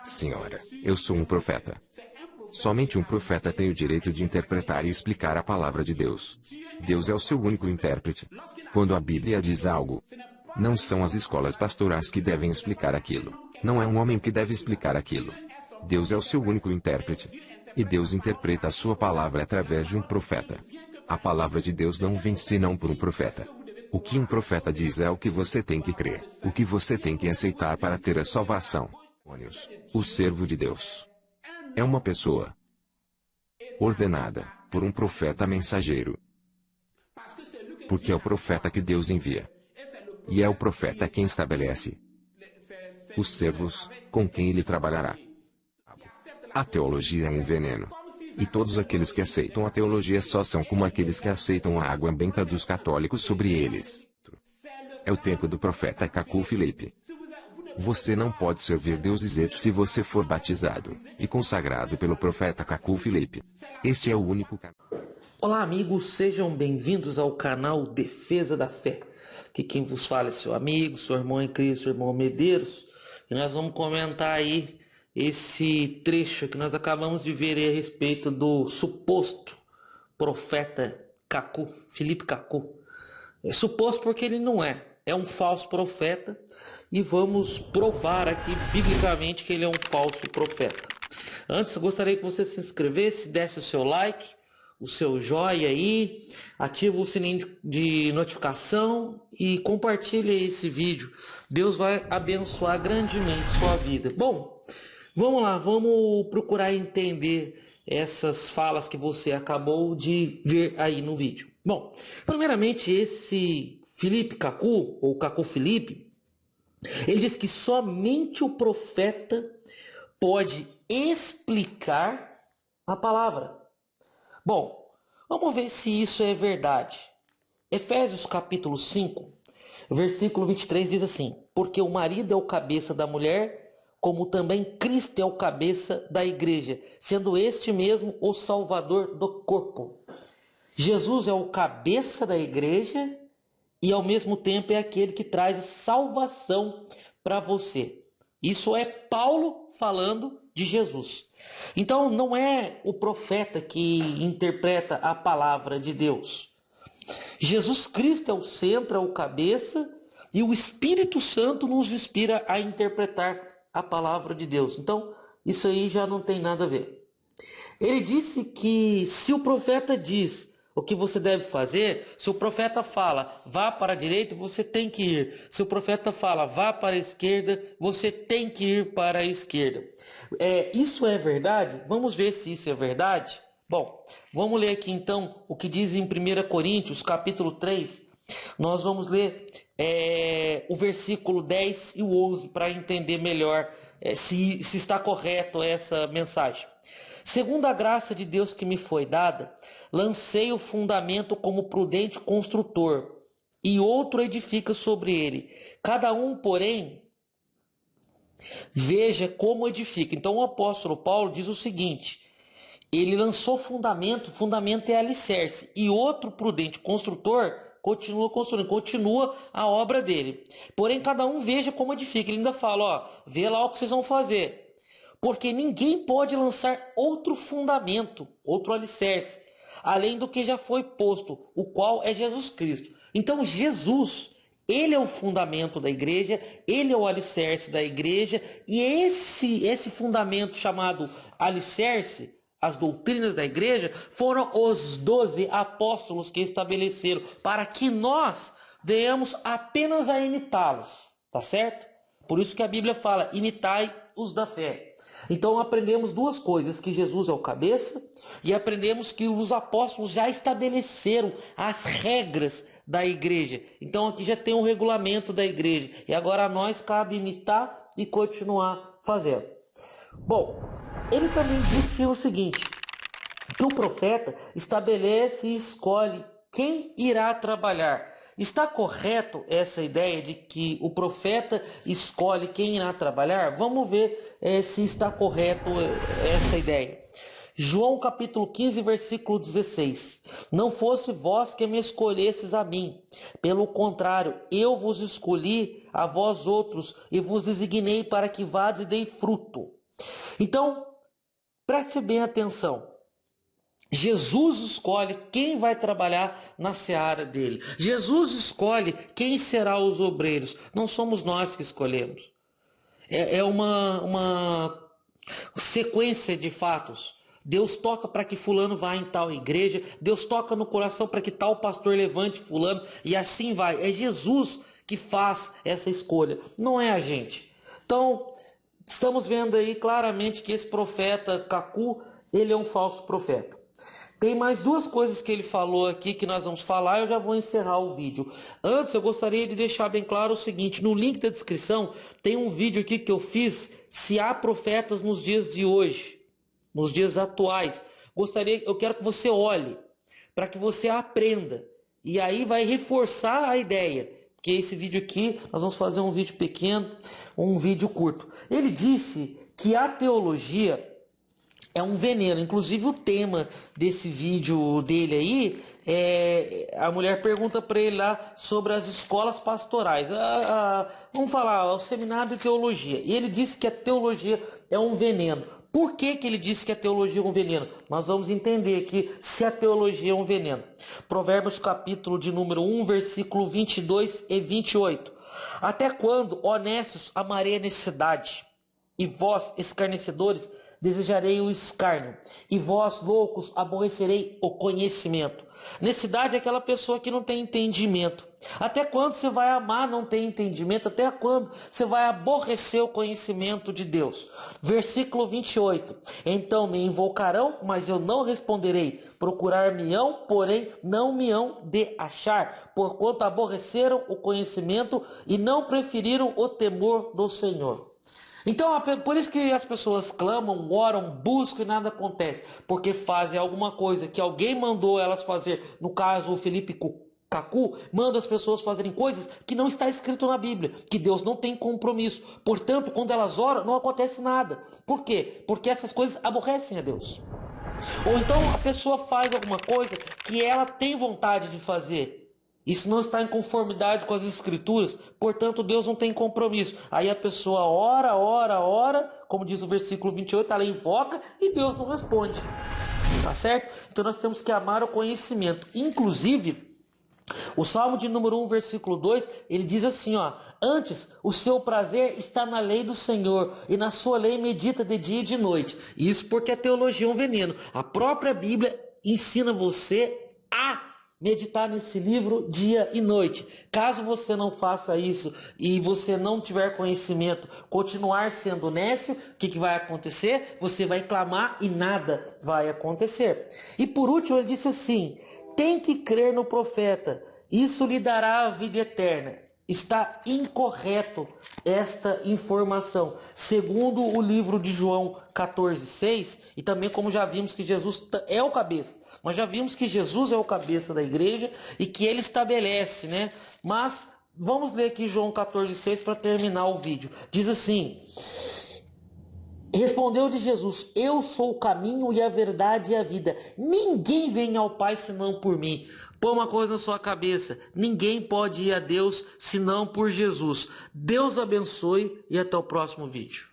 Senhora, eu sou um profeta. Somente um profeta tem o direito de interpretar e explicar a palavra de Deus. Deus é o seu único intérprete. Quando a Bíblia diz algo, não são as escolas pastorais que devem explicar aquilo. Não é um homem que deve explicar aquilo. Deus é o seu único intérprete. E Deus interpreta a sua palavra através de um profeta. A palavra de Deus não vem senão por um profeta. O que um profeta diz é o que você tem que crer, o que você tem que aceitar para ter a salvação. O servo de Deus é uma pessoa ordenada por um profeta mensageiro. Porque é o profeta que Deus envia. E é o profeta quem estabelece os servos com quem ele trabalhará. A teologia é um veneno. E todos aqueles que aceitam a teologia só são como aqueles que aceitam a água benta dos católicos sobre eles. É o tempo do profeta Cacu Filipe. Você não pode servir Deus isento se você for batizado e consagrado pelo profeta Cacu Filipe. Este é o único caminho. Olá amigos, sejam bem-vindos ao canal Defesa da Fé. Aqui quem vos fala é seu amigo, seu irmão em Cristo, seu irmão Medeiros. E nós vamos comentar aí esse trecho que nós acabamos de ver aí a respeito do suposto profeta Cacu, Filipe Cacu. É suposto porque ele não é. É um falso profeta e vamos provar aqui biblicamente que ele é um falso profeta. Antes, eu gostaria que você se inscrevesse, desse o seu like, o seu joinha aí, ativa o sininho de notificação e compartilhe esse vídeo. Deus vai abençoar grandemente sua vida. Bom, vamos lá, vamos procurar entender essas falas que você acabou de ver aí no vídeo. Bom, primeiramente esse Filipe Cacu, ou Cacu Filipe, ele diz que somente o profeta pode explicar a palavra. Bom, vamos ver se isso é verdade. Efésios capítulo 5, versículo 23 diz assim: porque o marido é o cabeça da mulher, como também Cristo é o cabeça da igreja, sendo este mesmo o salvador do corpo. Jesus é o cabeça da igreja e ao mesmo tempo é aquele que traz a salvação para você. Isso é Paulo falando de Jesus. Então não é o profeta que interpreta a palavra de Deus. Jesus Cristo é o centro, é o cabeça, e o Espírito Santo nos inspira a interpretar a palavra de Deus. Então isso aí já não tem nada a ver. Ele disse que se o profeta diz o que você deve fazer, se o profeta fala, vá para a direita, você tem que ir. Se o profeta fala, vá para a esquerda, você tem que ir para a esquerda. Isso é verdade? Vamos ver se isso é verdade? Bom, vamos ler aqui então o que diz em 1 Coríntios, capítulo 3. Nós vamos ler o versículo 10 e o 11 para entender melhor se está correto essa mensagem. Segundo a graça de Deus que me foi dada, lancei o fundamento como prudente construtor, e outro edifica sobre ele. Cada um, porém, veja como edifica. Então o apóstolo Paulo diz o seguinte: ele lançou fundamento é alicerce, e outro prudente construtor continua construindo, continua a obra dele. Porém, cada um veja como edifica. Ele ainda fala, vê lá o que vocês vão fazer. Porque ninguém pode lançar outro fundamento, outro alicerce, além do que já foi posto, o qual é Jesus Cristo. Então Jesus, ele é o fundamento da igreja, ele é o alicerce da igreja, e esse fundamento chamado alicerce, as doutrinas da igreja, foram os 12 apóstolos que estabeleceram, para que nós venhamos apenas a imitá-los, tá certo? Por isso que a Bíblia fala, imitai os da fé. Então aprendemos duas coisas, que Jesus é o cabeça, e aprendemos que os apóstolos já estabeleceram as regras da igreja. Então aqui já tem um regulamento da igreja, e agora a nós cabe imitar e continuar fazendo. Bom, ele também disse o seguinte, que o profeta estabelece e escolhe quem irá trabalhar. Está correto essa ideia de que o profeta escolhe quem irá trabalhar? Vamos ver se está correto essa ideia. João capítulo 15, versículo 16. Não fosse vós que me escolhesses a mim. Pelo contrário, eu vos escolhi a vós outros e vos designei para que vades e dei fruto. Então, preste bem atenção. Jesus escolhe quem vai trabalhar na seara dele. Jesus escolhe quem será os obreiros. Não somos nós que escolhemos. É uma sequência de fatos. Deus toca para que fulano vá em tal igreja. Deus toca no coração para que tal pastor levante fulano. E assim vai. É Jesus que faz essa escolha. Não é a gente. Então, estamos vendo aí claramente que esse profeta Cacu, ele é um falso profeta. Tem mais duas coisas que ele falou aqui que nós vamos falar e eu já vou encerrar o vídeo. Antes, eu gostaria de deixar bem claro o seguinte. No link da descrição tem um vídeo aqui que eu fiz, se há profetas nos dias de hoje, nos dias atuais. Eu quero que você olhe, para que você aprenda. E aí vai reforçar a ideia. Porque esse vídeo aqui, nós vamos fazer um vídeo pequeno, um vídeo curto. Ele disse que a teologia é um veneno. Inclusive o tema desse vídeo dele aí, a mulher pergunta para ele lá sobre as escolas pastorais. Vamos falar, o seminário de teologia. E ele disse que a teologia é um veneno. Por que ele disse que a teologia é um veneno? Nós vamos entender aqui se a teologia é um veneno. Provérbios capítulo de número 1, versículo 22 e 28. Até quando, honestos, amarei a necessidade, e vós, escarnecedores, desejarei o escárnio, e vós, loucos, aborrecerei o conhecimento. Necessidade é aquela pessoa que não tem entendimento. Até quando você vai amar não ter entendimento? Até quando você vai aborrecer o conhecimento de Deus? Versículo 28. Então me invocarão, mas eu não responderei. Procurar-me-ão, porém não me hão de achar, porquanto aborreceram o conhecimento e não preferiram o temor do Senhor. Então, por isso que as pessoas clamam, oram, buscam e nada acontece. Porque fazem alguma coisa que alguém mandou elas fazer. No caso, o Felipe Cacu manda as pessoas fazerem coisas que não está escrito na Bíblia. Que Deus não tem compromisso. Portanto, quando elas oram, não acontece nada. Por quê? Porque essas coisas aborrecem a Deus. Ou então a pessoa faz alguma coisa que ela tem vontade de fazer. Isso não está em conformidade com as escrituras, portanto Deus não tem compromisso. Aí a pessoa ora, como diz o versículo 28, ela invoca e Deus não responde. Tá certo? Então nós temos que amar o conhecimento. Inclusive, o Salmo de número 1, versículo 2, ele diz assim, ó: antes, o seu prazer está na lei do Senhor, e na sua lei medita de dia e de noite. Isso porque a teologia é um veneno. A própria Bíblia ensina você a meditar nesse livro dia e noite. Caso você não faça isso e você não tiver conhecimento, continuar sendo nécio, o que vai acontecer? Você vai clamar e nada vai acontecer. E por último ele disse assim: tem que crer no profeta, isso lhe dará a vida eterna. Está incorreto esta informação, segundo o livro de João 14:6, e também como já vimos que Jesus é o cabeça. Nós já vimos que Jesus é o cabeça da igreja e que ele estabelece, né? Mas vamos ler aqui João 14:6 para terminar o vídeo. Diz assim: respondeu-lhe Jesus: eu sou o caminho e a verdade e a vida. Ninguém vem ao Pai senão por mim. Põe uma coisa na sua cabeça: ninguém pode ir a Deus senão por Jesus. Deus abençoe e até o próximo vídeo.